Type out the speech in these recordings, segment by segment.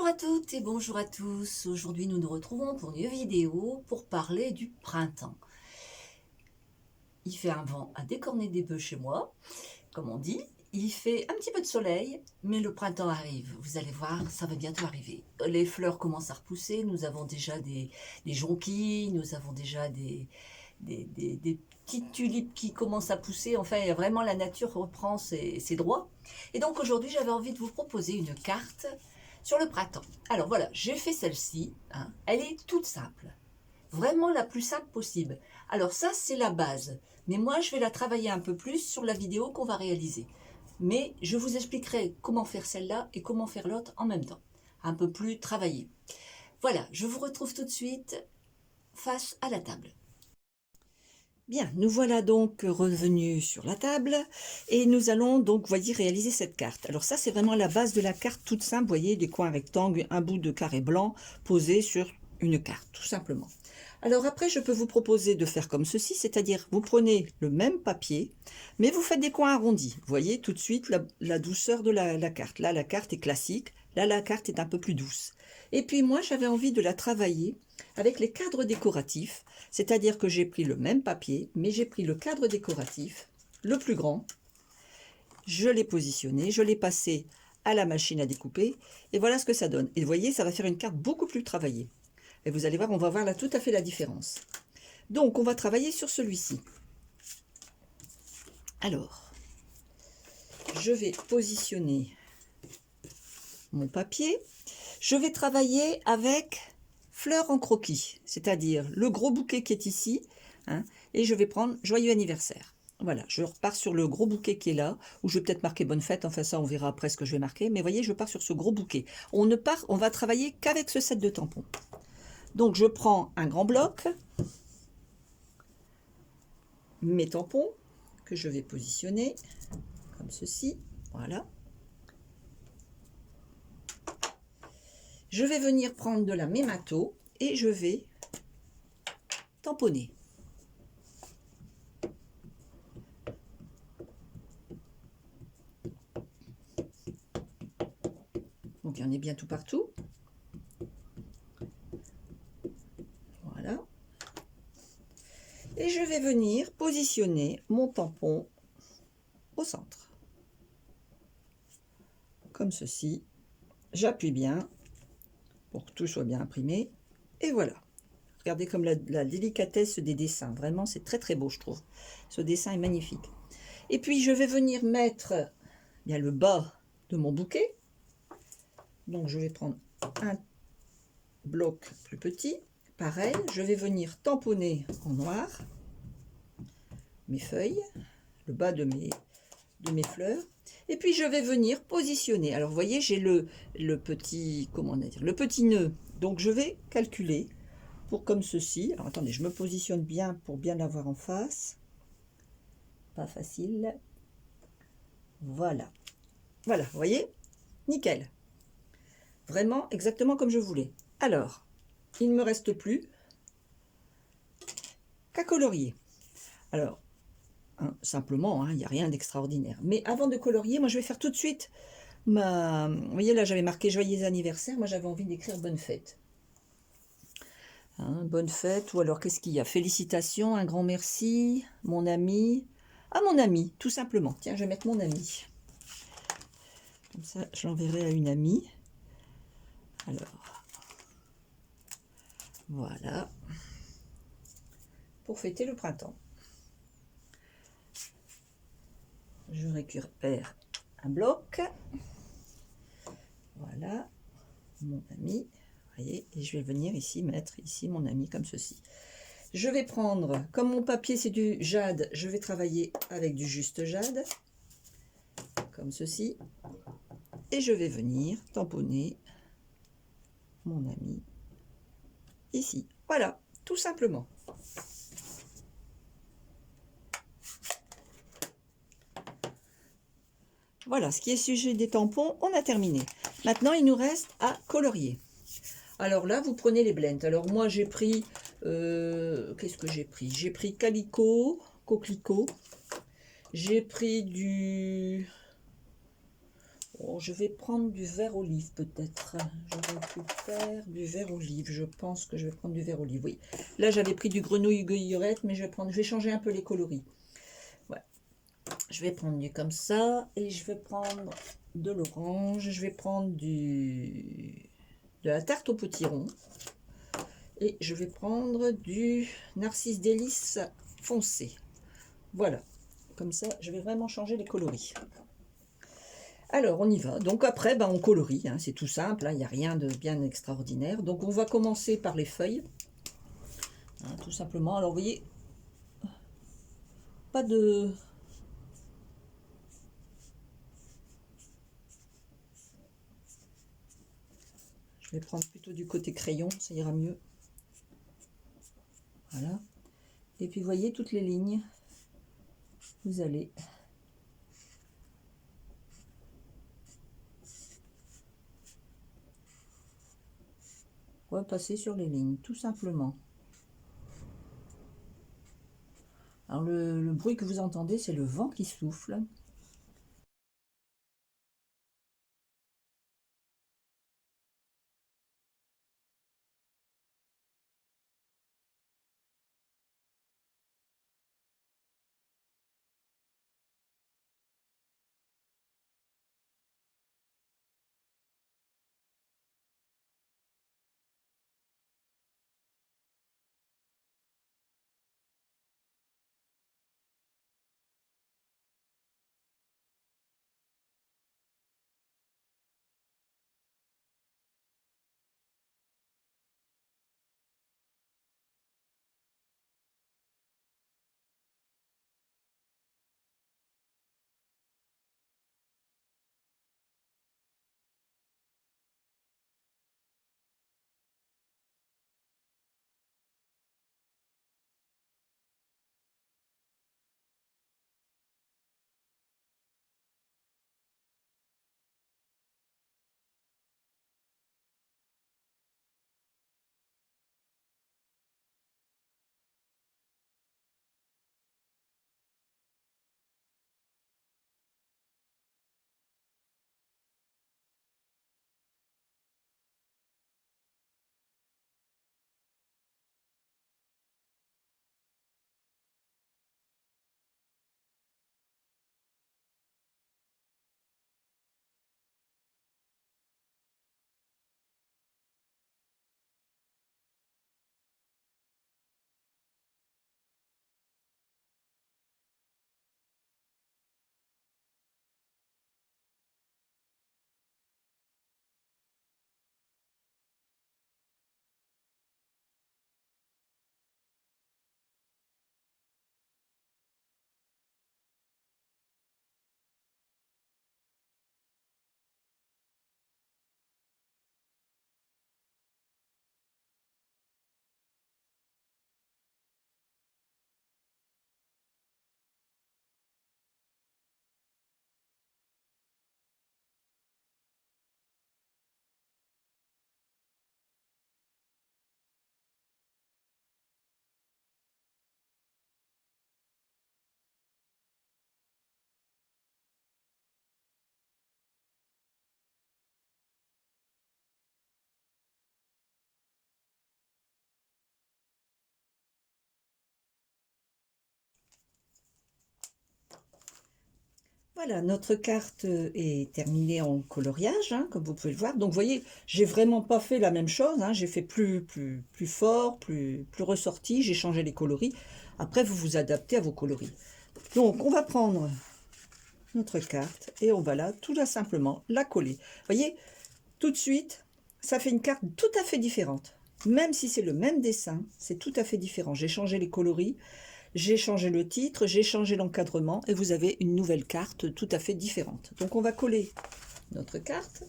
Bonjour à toutes et bonjour à tous. Aujourd'hui, nous nous retrouvons pour une vidéo pour parler du printemps. Il fait un vent à décorner des bœufs chez moi, comme on dit. Il fait un petit peu de soleil, mais le printemps arrive. Vous allez voir, ça va bientôt arriver. Les fleurs commencent à repousser. Nous avons déjà des jonquilles, nous avons déjà des petites tulipes qui commencent à pousser. Enfin, vraiment, la nature reprend ses droits. Et donc aujourd'hui, j'avais envie de vous proposer une carte sur le printemps. Alors voilà, j'ai fait celle-ci. Elle est toute simple. Vraiment la plus simple possible. Alors ça, c'est la base. Mais moi, je vais la travailler un peu plus sur la vidéo qu'on va réaliser. Mais je vous expliquerai comment faire celle-là et comment faire l'autre en même temps. Un peu plus travaillé. Voilà, je vous retrouve tout de suite face à la table. Bien, nous voilà donc revenus sur la table et nous allons donc, voyez, réaliser cette carte. Alors ça, c'est vraiment la base de la carte toute simple, vous voyez, des coins rectangles, un bout de carré blanc posé sur une carte, tout simplement. Alors après, je peux vous proposer de faire comme ceci, c'est-à-dire vous prenez le même papier, mais vous faites des coins arrondis. Vous voyez tout de suite la douceur de la carte. Là, la carte est classique, là, la carte est un peu plus douce. Et puis moi, j'avais envie de la travailler avec les cadres décoratifs, c'est-à-dire que j'ai pris le même papier, mais j'ai pris le cadre décoratif, le plus grand, je l'ai positionné, je l'ai passé à la machine à découper, et voilà ce que ça donne. Et vous voyez, ça va faire une carte beaucoup plus travaillée. Et vous allez voir, on va voir là tout à fait la différence. Donc, on va travailler sur celui-ci. Alors, je vais positionner mon papier. Je vais travailler avec fleurs en croquis, c'est-à-dire le gros bouquet qui est ici, et je vais prendre Joyeux anniversaire. Voilà, je repars sur le gros bouquet qui est là, où je vais peut-être marquer bonne fête, enfin ça on verra après ce que je vais marquer, mais voyez, je pars sur ce gros bouquet. On va travailler qu'avec ce set de tampons. Donc je prends un grand bloc, mes tampons, que je vais positionner comme ceci, voilà. Je vais venir prendre de la mémato et je vais tamponner. Donc il y en a bien tout partout. Voilà. Et je vais venir positionner mon tampon au centre. Comme ceci. J'appuie bien pour que tout soit bien imprimé. Et voilà. Regardez comme la délicatesse des dessins. Vraiment, c'est très très beau, je trouve. Ce dessin est magnifique. Et puis, je vais venir mettre bien le bas de mon bouquet. Donc, je vais prendre un bloc plus petit. Pareil, je vais venir tamponner en noir mes feuilles, le bas de mes fleurs. Et puis, je vais venir positionner. Alors, vous voyez, j'ai le petit, comment on va dire, le petit nœud. Donc, je vais calculer pour comme ceci. Alors, attendez, je me positionne bien pour bien l'avoir en face. Pas facile. Voilà. Voilà, vous voyez? Nickel. Vraiment exactement comme je voulais. Alors, il ne me reste plus qu'à colorier. Alors, simplement, il n'y a rien d'extraordinaire. Mais avant de colorier, moi je vais faire tout de suite vous voyez là, j'avais marqué joyeux anniversaire. Moi j'avais envie d'écrire bonne fête. Bonne fête, ou alors qu'est-ce qu'il y a? Félicitations, un grand merci, mon ami. Ah, mon ami, tout simplement. Tiens, je vais mettre mon ami. Comme ça, je l'enverrai à une amie. Alors, voilà. Pour fêter le printemps. Je récupère un bloc. Voilà, mon ami. Voyez, et je vais venir ici mettre ici mon ami comme ceci. Je vais prendre, comme mon papier c'est du jade, je vais travailler avec du juste jade, comme ceci. Et je vais venir tamponner mon ami ici. Voilà, tout simplement. Voilà, ce qui est sujet des tampons, on a terminé. Maintenant, il nous reste à colorier. Alors là, vous prenez les blends. Alors moi, j'ai pris... qu'est-ce que j'ai pris? J'ai pris Calico, Coquelicot. J'ai pris du... Oh, je vais prendre du vert olive peut-être. Je récupère du vert olive. Je pense que je vais prendre du vert olive. Oui. Là, j'avais pris du grenouille guillerette, mais je vais changer un peu les coloris. Ouais. Je vais prendre du comme ça et je vais prendre de l'orange. Je vais prendre de la tarte au potiron. Et je vais prendre du narcisse délice foncé. Voilà. Comme ça, je vais vraiment changer les coloris. Alors, on y va. Donc après, on colorie. Hein, c'est tout simple. Il n'y a rien de bien extraordinaire. Donc, on va commencer par les feuilles. Hein, tout simplement. Alors, vous voyez, pas de... Je vais prendre plutôt du côté crayon. Ça ira mieux. Voilà. Et puis, vous voyez, toutes les lignes. Vous allez... repasser sur les lignes, tout simplement. Alors le bruit que vous entendez, c'est le vent qui souffle. Voilà, notre carte est terminée en coloriage, hein, comme vous pouvez le voir. Donc, vous voyez, j'ai vraiment pas fait la même chose. Hein, j'ai fait plus fort, plus ressorti. J'ai changé les coloris. Après, vous vous adaptez à vos coloris. Donc, on va prendre notre carte et on va là, tout simplement, la coller. Vous voyez, tout de suite, ça fait une carte tout à fait différente. Même si c'est le même dessin, c'est tout à fait différent. J'ai changé les coloris. J'ai changé le titre, j'ai changé l'encadrement et vous avez une nouvelle carte tout à fait différente. Donc on va coller notre carte.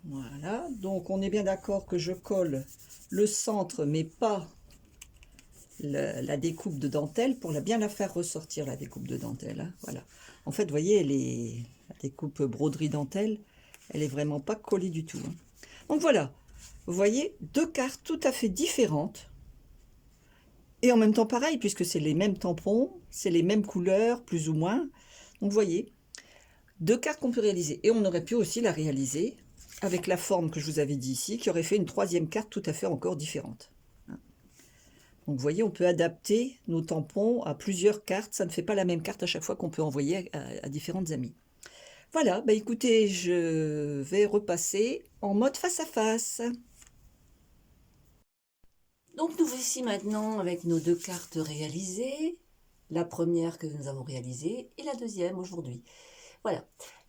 Voilà, donc on est bien d'accord que je colle le centre mais pas la découpe de dentelle pour bien la faire ressortir, la découpe de dentelle. Hein. Voilà. En fait, vous voyez, La découpe broderie dentelle, elle est vraiment pas collée du tout. Donc voilà, vous voyez, 2 cartes tout à fait différentes. Et en même temps pareil, puisque c'est les mêmes tampons, c'est les mêmes couleurs, plus ou moins. Donc vous voyez, 2 cartes qu'on peut réaliser. Et on aurait pu aussi la réaliser avec la forme que je vous avais dit ici, qui aurait fait une 3e carte tout à fait encore différente. Donc vous voyez, on peut adapter nos tampons à plusieurs cartes. Ça ne fait pas la même carte à chaque fois qu'on peut envoyer à différentes amies. Voilà, bah écoutez, je vais repasser en mode face à face. Donc nous voici maintenant avec nos 2 cartes réalisées. La première que nous avons réalisée et la deuxième aujourd'hui. Voilà.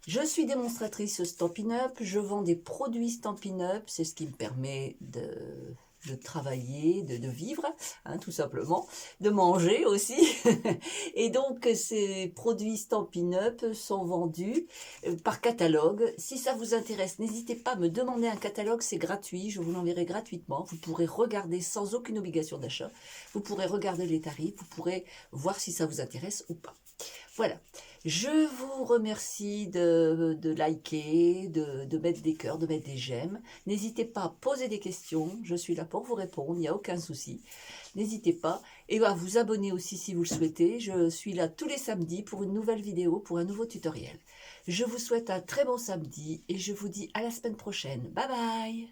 Je suis démonstratrice Stampin' Up. Je vends des produits Stampin' Up. C'est ce qui me permet de travailler, de vivre, hein, tout simplement, de manger aussi. Et donc, ces produits Stampin' Up sont vendus par catalogue. Si ça vous intéresse, n'hésitez pas à me demander un catalogue, c'est gratuit, je vous l'enverrai gratuitement. Vous pourrez regarder sans aucune obligation d'achat. Vous pourrez regarder les tarifs, vous pourrez voir si ça vous intéresse ou pas. Voilà, je vous remercie de liker, de mettre des cœurs, de mettre des j'aime. N'hésitez pas à poser des questions, je suis là pour vous répondre, il n'y a aucun souci. N'hésitez pas et à vous abonner aussi si vous le souhaitez. Je suis là tous les samedis pour une nouvelle vidéo, pour un nouveau tutoriel. Je vous souhaite un très bon samedi et je vous dis à la semaine prochaine. Bye bye!